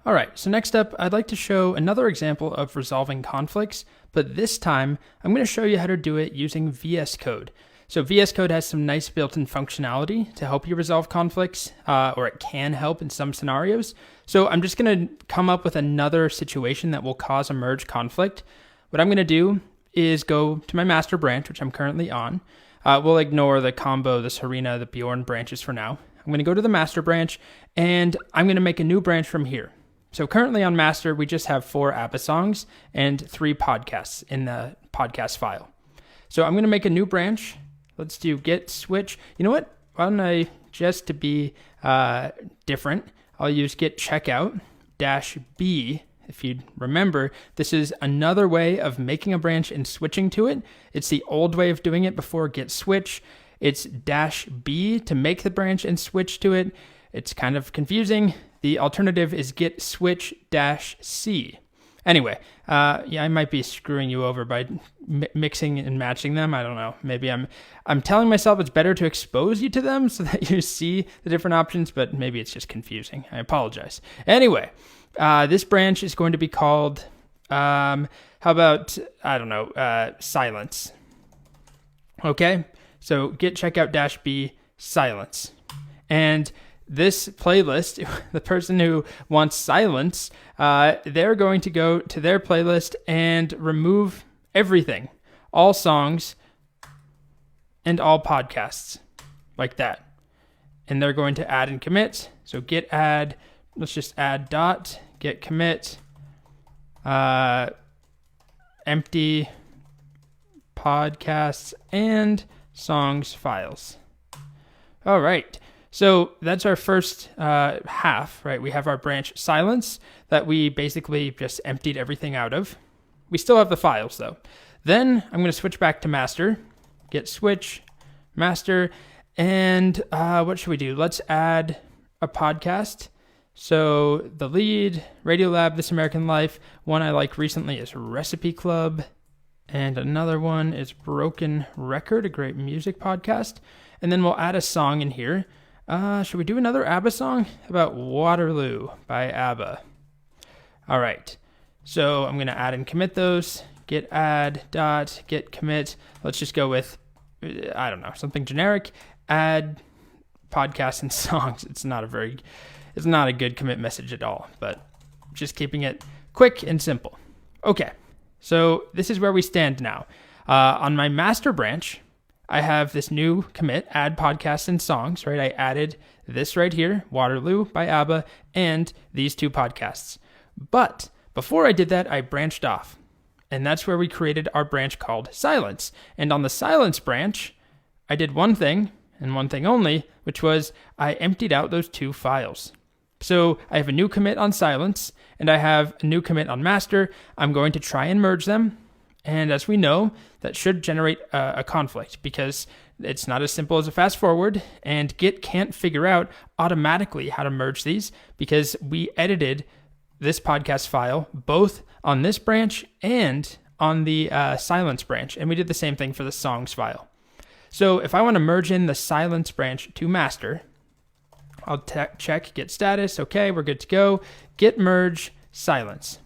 All right, so next up, I'd like to show another example of resolving conflicts, but this time I'm going to show you how to do it using VS Code. So VS Code has some nice built-in functionality to help you resolve conflicts, or it can help in some scenarios. So I'm just going to come up with another situation that will cause a merge conflict. What I'm going to do is go to my master branch, which I'm currently on. We'll ignore the combo, the Serena, the Bjorn branches for now. I'm going to go to the master branch, and I'm going to make a new branch from here. So currently on master, we just have 4 ABBA songs and 3 podcasts in the podcast file. So I'm going to make a new branch. Let's do git switch. You know what? Why don't I, just to be different, I'll use git checkout -b. If you remember, this is another way of making a branch and switching to it. It's the old way of doing it before git switch. It's -b to make the branch and switch to it. It's kind of confusing. The alternative is git switch -c. Anyway, I might be screwing you over by mixing and matching them. I don't know. Maybe I'm telling myself it's better to expose you to them so that you see the different options, but maybe it's just confusing. I apologize. Anyway, this branch is going to be called, how about, I don't know, silence. Okay, so git checkout -b silence. And this playlist, the person who wants silence, they're going to go to their playlist and remove everything, all songs and all podcasts, like that. And they're going to add and commit. So git add, let's just add dot, git commit, empty podcasts and songs files. All right. So that's our first half, right? We have our branch silence that we basically just emptied everything out of. We still have the files though. Then I'm going to switch back to master, git switch, master, and what should we do? Let's add a podcast. So the lead, Radiolab, This American Life. One I like recently is Recipe Club. And another one is Broken Record, a great music podcast. And then we'll add a song in here. Should we do another ABBA song? How about Waterloo by ABBA? All right. So I'm going to add and commit those. Git add dot git commit. Let's just go with, I don't know, something generic. Add podcasts and songs. It's not a good commit message at all, but just keeping it quick and simple. Okay. So this is where we stand now. On my master branch, I have this new commit, add podcasts and songs, right? I added this right here, Waterloo by ABBA, and these 2 podcasts. But before I did that, I branched off. And that's where we created our branch called silence. And on the silence branch, I did one thing, and one thing only, which was I emptied out those 2 files. So I have a new commit on silence, and I have a new commit on master. I'm going to try and merge them. And as we know, that should generate a conflict because it's not as simple as a fast forward, and Git can't figure out automatically how to merge these because we edited this podcast file both on this branch and on the silence branch, and we did the same thing for the songs file. So if I want to merge in the silence branch to master, I'll check git status. Okay, we're good to go. Git merge silence.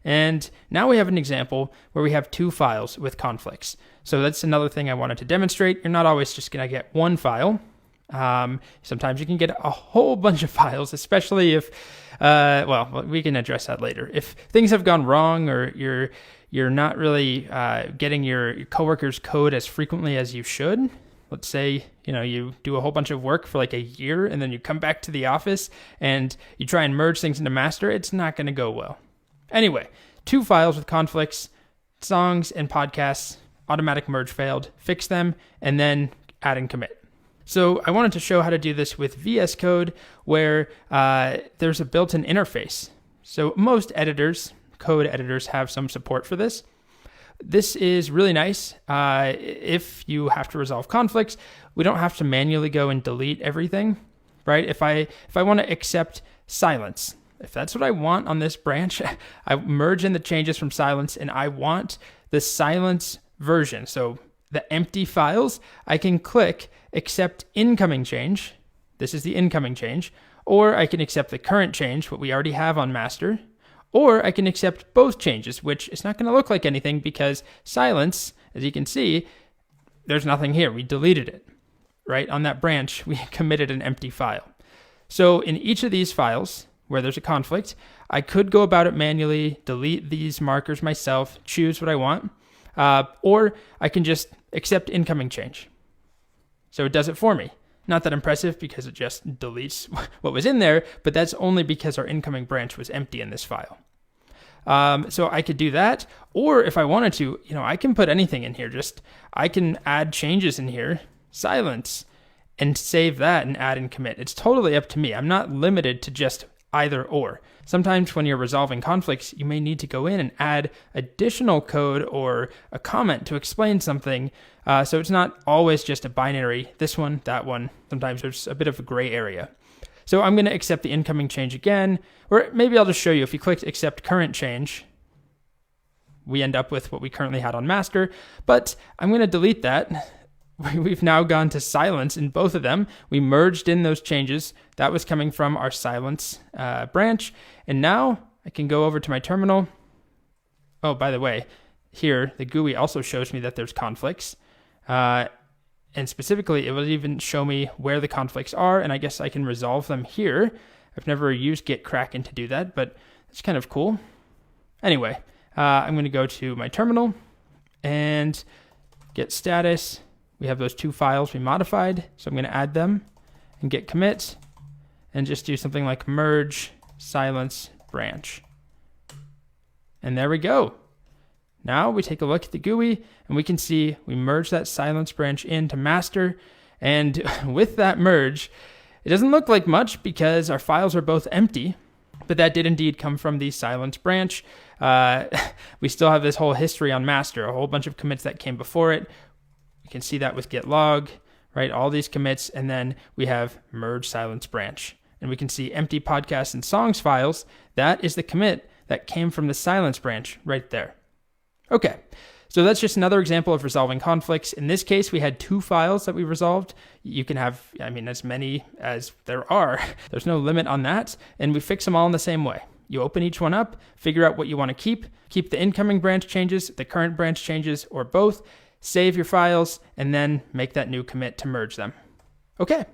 And now we have an example where we have 2 files with conflicts. So that's another thing I wanted to demonstrate. You're not always just going to get one file. Sometimes you can get a whole bunch of files, especially if, we can address that later. If things have gone wrong or you're not really getting your coworkers' code as frequently as you should. Let's say, you do a whole bunch of work for like a year and then you come back to the office and you try and merge things into master. It's not going to go well. Anyway, 2 files with conflicts, songs and podcasts, automatic merge failed, fix them, and then add and commit. So I wanted to show how to do this with VS Code where there's a built-in interface. So most code editors have some support for this. This is really nice. If you have to resolve conflicts, we don't have to manually go and delete everything, right? If I want to accept silence, if that's what I want on this branch, I merge in the changes from silence and I want the silence version. So the empty files, I can click accept incoming change. This is the incoming change. or I can accept the current change, what we already have on master, or I can accept both changes, which is not going to look like anything because silence, as you can see, there's nothing here. We deleted it, right? On that branch, we committed an empty file. So in each of these files where there's a conflict, I could go about it manually, delete these markers myself, choose what I want, or I can just accept incoming change. So it does it for me. Not that impressive because it just deletes what was in there, but that's only because our incoming branch was empty in this file. So I could do that, or if I wanted to, I can put anything in here. I can add changes in here, silence, and save that and add and commit. It's totally up to me. I'm not limited to just either or. Sometimes when you're resolving conflicts, you may need to go in and add additional code or a comment to explain something. So it's not always just a binary, this one, that one. Sometimes there's a bit of a gray area. So I'm going to accept the incoming change again, or maybe I'll just show you if you click accept current change, we end up with what we currently had on master, but I'm going to delete that. We've now gone to silence in both of them. We merged in those changes. That was coming from our silence branch. And now I can go over to my terminal. Oh, by the way, here, the GUI also shows me that there's conflicts. And specifically, it will even show me where the conflicts are, and I guess I can resolve them here. I've never used Gitkraken to do that, but it's kind of cool. Anyway, I'm going to go to my terminal and get status. We have those two files we modified, so I'm going to add them and git commit and just do something like merge silence branch. And there we go. Now we take a look at the GUI and we can see we merge that silence branch into master. And with that merge, it doesn't look like much because our files are both empty, but that did indeed come from the silence branch. We still have this whole history on master, a whole bunch of commits that came before it. You can see that with git log, right? All these commits, and then we have merge silence branch. And we can see empty podcasts and songs files. That is the commit that came from the silence branch right there. Okay, so that's just another example of resolving conflicts. In this case, we had two files that we resolved. You can have, as many as there are. There's no limit on that, and we fix them all in the same way. You open each one up, figure out what you want to keep the incoming branch changes, the current branch changes, or both, save your files, and then make that new commit to merge them. Okay.